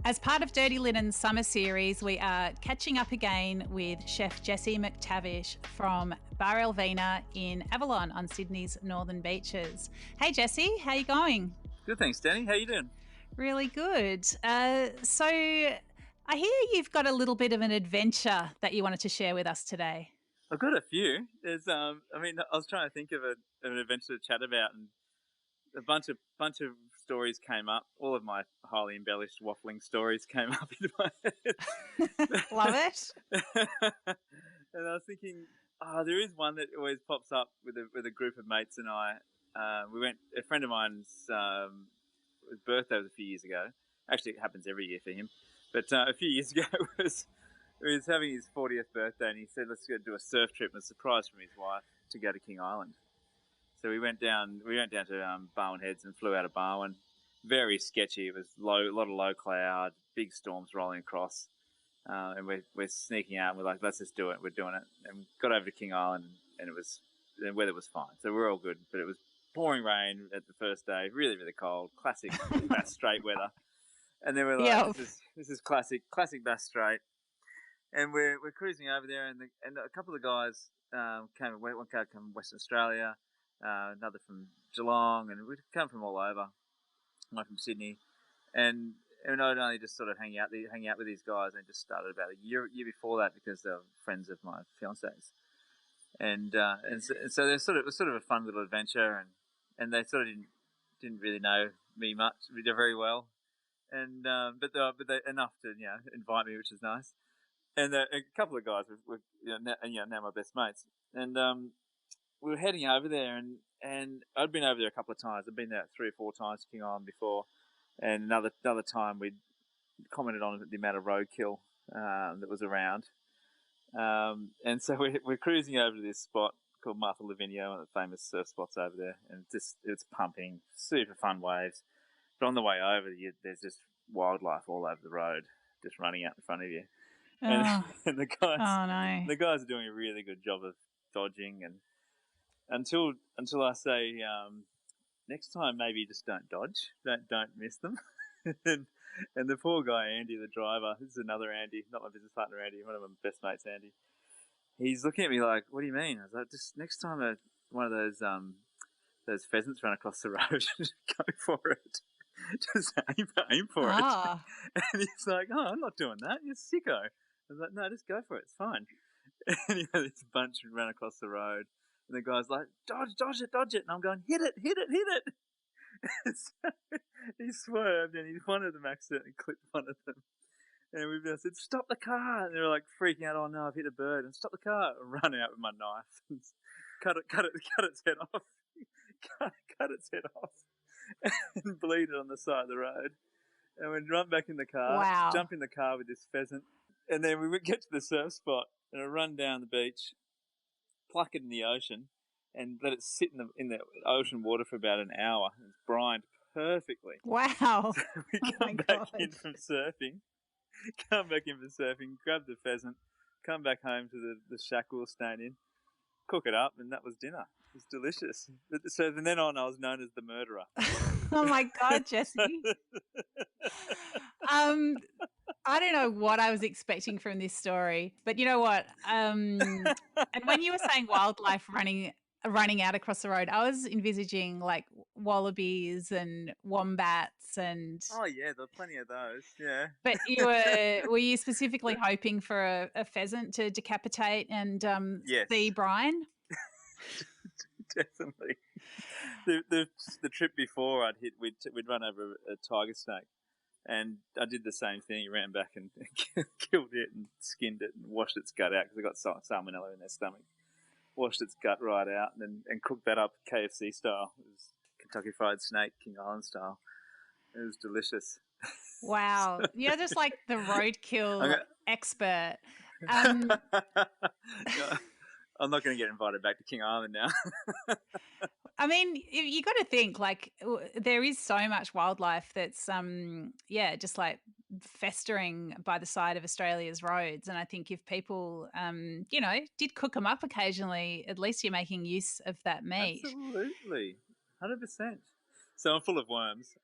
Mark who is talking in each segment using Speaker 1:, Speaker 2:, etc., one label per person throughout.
Speaker 1: As part of Dirty Linen's summer series, we are catching up again with Chef Jesse McTavish from Bar Elvina in Avalon on Sydney's northern beaches. Hey Jesse, how you going?
Speaker 2: Good, thanks, Dani. How you doing?
Speaker 1: Really good. So I hear you've got a little bit of an adventure that you wanted to share with us today.
Speaker 2: I've got a few. I was trying to think of an adventure to chat about, and a bunch of stories came up. All of my highly embellished waffling stories came up into my head.
Speaker 1: Love it.
Speaker 2: And I was thinking, there is one that always pops up with a group of mates and I. A friend of mine's birthday was a few years ago. Actually, it happens every year for him. But a few years ago, he was having his 40th birthday, and he said, let's go do a surf trip, and a surprise from his wife to go to King Island. So we went down to Barwon Heads and flew out of Barwon. Very sketchy. It was a lot of low cloud, big storms rolling across. And we're sneaking out, and we're like, let's just do it. We're doing it. And we got over to King Island, and the weather was fine. So we were all good, but it was pouring rain at the first day, really, really cold, classic Bass Strait weather. And then we're like, this is classic Bass Strait. And we're cruising over there, and a couple of guys came. One guy came from Western Australia, another from Geelong, and we'd come from all over. One from Sydney, and I'd only just sort of hang out with these guys, and just started about a year before that because they're friends of my fiance's, and so it was sort of a fun little adventure, and they sort of didn't really know me much, very well, and but they enough to invite me, which is nice. And a couple of guys were now my best mates, and we were heading over there, and I'd been over there a couple of times. I'd been there 3 or 4 times to King Island before, and another time we'd commented on the amount of roadkill that was around, and so we're cruising over to this spot called Martha Lavinia, one of the famous surf spots over there, and it's pumping, super fun waves. But on the way over, there's just wildlife all over the road, just running out in front of you. And the guys are doing a really good job of dodging, and until I say next time maybe just don't dodge, don't miss them. and the poor guy Andy, the driver, this is another Andy, not my business partner Andy, one of my best mates Andy. He's looking at me like, "What do you mean?" I was like, "Just next time one of those pheasants run across the road, go for it." Just aim for it. And he's like, "Oh, I'm not doing that. You're sicko." I was like, "No, just go for it. It's fine." And this bunch ran across the road, and the guy's like, "Dodge it!" And I'm going, "Hit it!" So he swerved, and one of them accidentally clipped one of them. And I said, "Stop the car!" And they were like freaking out. "Oh no, I've hit a bird!" And "Stop the car!" And run out with my knife and cut its head off, cut its head off, and bleed it on the side of the road. And we'd run back in the car, jump in the car with this pheasant, and then we would get to the surf spot and I'd run down the beach, pluck it in the ocean, and let it sit in the ocean water for about an hour. It's brined perfectly.
Speaker 1: Wow!
Speaker 2: So we come back in from surfing, grab the pheasant, come back home to the shack we were staying in, cook it up, and that was dinner. It was delicious. So from then on, I was known as the murderer.
Speaker 1: Oh my God, Jesse. I don't know what I was expecting from this story, but you know what? And when you were saying wildlife running out across the road, I was envisaging like wallabies and wombats and.
Speaker 2: Oh yeah, there are plenty of those. Yeah.
Speaker 1: But were you specifically hoping for a pheasant to decapitate and
Speaker 2: yes.
Speaker 1: see brine?
Speaker 2: Definitely. The trip before we'd run over a tiger snake, and I did the same thing. Ran back and killed it and skinned it and washed its gut out because it got salmonella in their stomach. Washed its gut right out and cooked that up KFC style. It was Kentucky Fried Snake, King Island style. It was delicious.
Speaker 1: Wow, you're just like the roadkill expert.
Speaker 2: I'm not going to get invited back to King Island now.
Speaker 1: I mean, you got to think like there is so much wildlife that's, just like festering by the side of Australia's roads. And I think if people, did cook them up occasionally, at least you're making use of that meat.
Speaker 2: Absolutely. 100%. So I'm full of worms.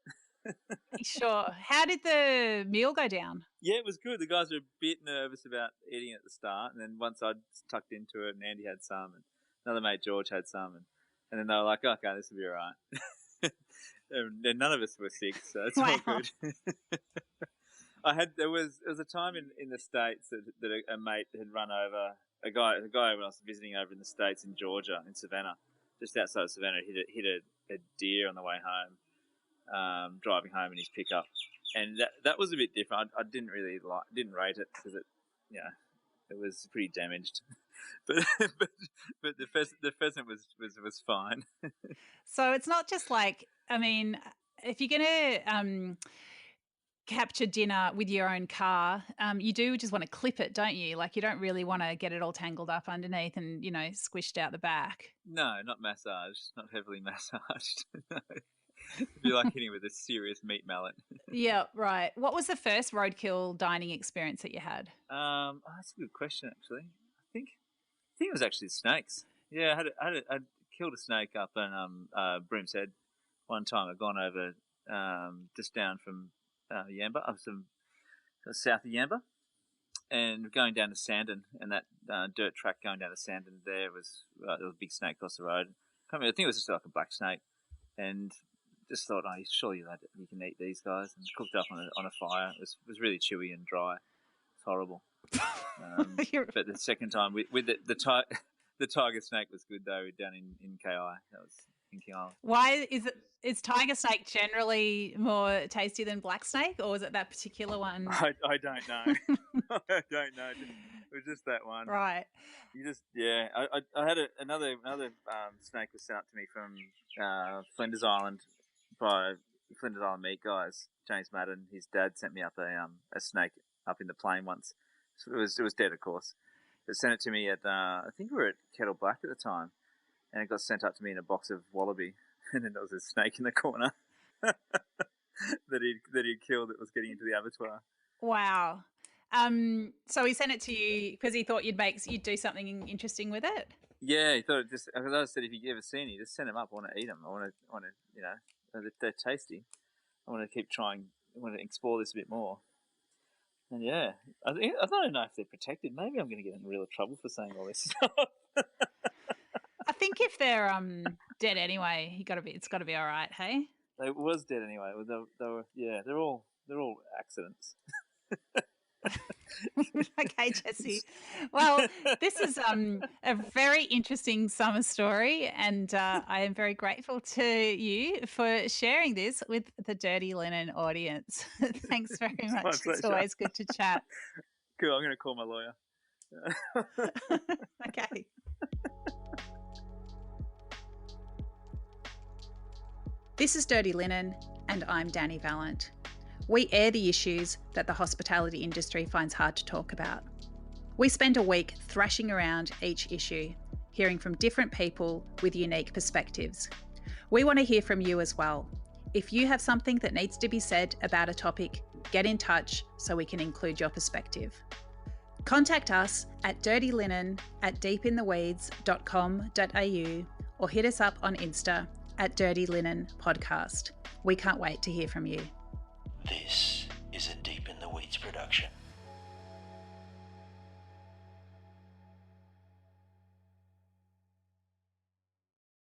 Speaker 1: Sure. How did the meal go down?
Speaker 2: Yeah, it was good. The guys were a bit nervous about eating at the start, and then once I'd tucked into it, and Andy had some, and another mate George had some, and then they were like, "Okay, this will be all right." And none of us were sick, so it's all
Speaker 1: Wow.
Speaker 2: good. There was a time in the States that a mate had run over a guy when I was visiting over in the States in Georgia, in Savannah, just outside of Savannah, hit a deer on the way home, driving home in his pickup, and that was a bit different. I didn't rate it because it was pretty damaged, but but the pheasant was fine.
Speaker 1: So it's not just like, I mean, if you're going to capture dinner with your own car, you do just want to clip it, don't you? Like, you don't really want to get it all tangled up underneath and, squished out the back.
Speaker 2: No, not massaged, not heavily massaged. No. It'd be like hitting with a serious meat mallet.
Speaker 1: Yeah, right. What was the first roadkill dining experience that you had?
Speaker 2: That's a good question, actually. I think it was actually snakes. Yeah, I'd killed a snake up in Broom's Head one time. I'd gone over just down from Yamba, up some south of Yamba, and going down to Sandon, and that dirt track going down to Sandon there was a big snake across the road. I think it was just like a black snake, and just thought, oh, surely you can eat these guys, and cooked up on a fire. It was really chewy and dry. It's horrible. But the second time with the tiger snake was good though, down in KI. That was in King Island.
Speaker 1: Why is tiger snake generally more tasty than black snake, or was it that particular one?
Speaker 2: I don't know. I don't know. It was just that one.
Speaker 1: Right.
Speaker 2: I had another snake was sent up to me from Flinders Island by Flinders Island meat guys. James Madden, his dad sent me up a snake up in the plain once. So it was dead, of course. But sent it to me at I think we were at Kettle Black at the time, and it got sent up to me in a box of wallaby, and then there was a snake in the corner that he'd killed that was getting into the abattoir.
Speaker 1: Wow. So he sent it to you because he thought you'd do something interesting with it.
Speaker 2: Yeah, he thought I said, if you ever see any, just send them up. I want to eat them. I want to, they're tasty. I want to keep trying. I want to explore this a bit more. And yeah, I don't know if they're protected. Maybe I'm going to get in real trouble for saying all this stuff.
Speaker 1: I think if they're dead anyway, it's got to be all right. Hey,
Speaker 2: it was dead anyway. They were they're all accidents.
Speaker 1: Okay, Jesse. Well, this is a very interesting summer story, and I am very grateful to you for sharing this with the Dirty Linen audience. Thanks very much. It's always good to chat.
Speaker 2: Cool. I'm going to call my lawyer.
Speaker 1: Okay. This is Dirty Linen, and I'm Dani Valent. We air the issues that the hospitality industry finds hard to talk about. We spend a week thrashing around each issue, hearing from different people with unique perspectives. We want to hear from you as well. If you have something that needs to be said about a topic, get in touch so we can include your perspective. Contact us at dirtylinen@deepintheweeds.com.au or hit us up on Insta at Dirty Linen Podcast. We can't wait to hear from you.
Speaker 3: This is a Deep in the Weeds production.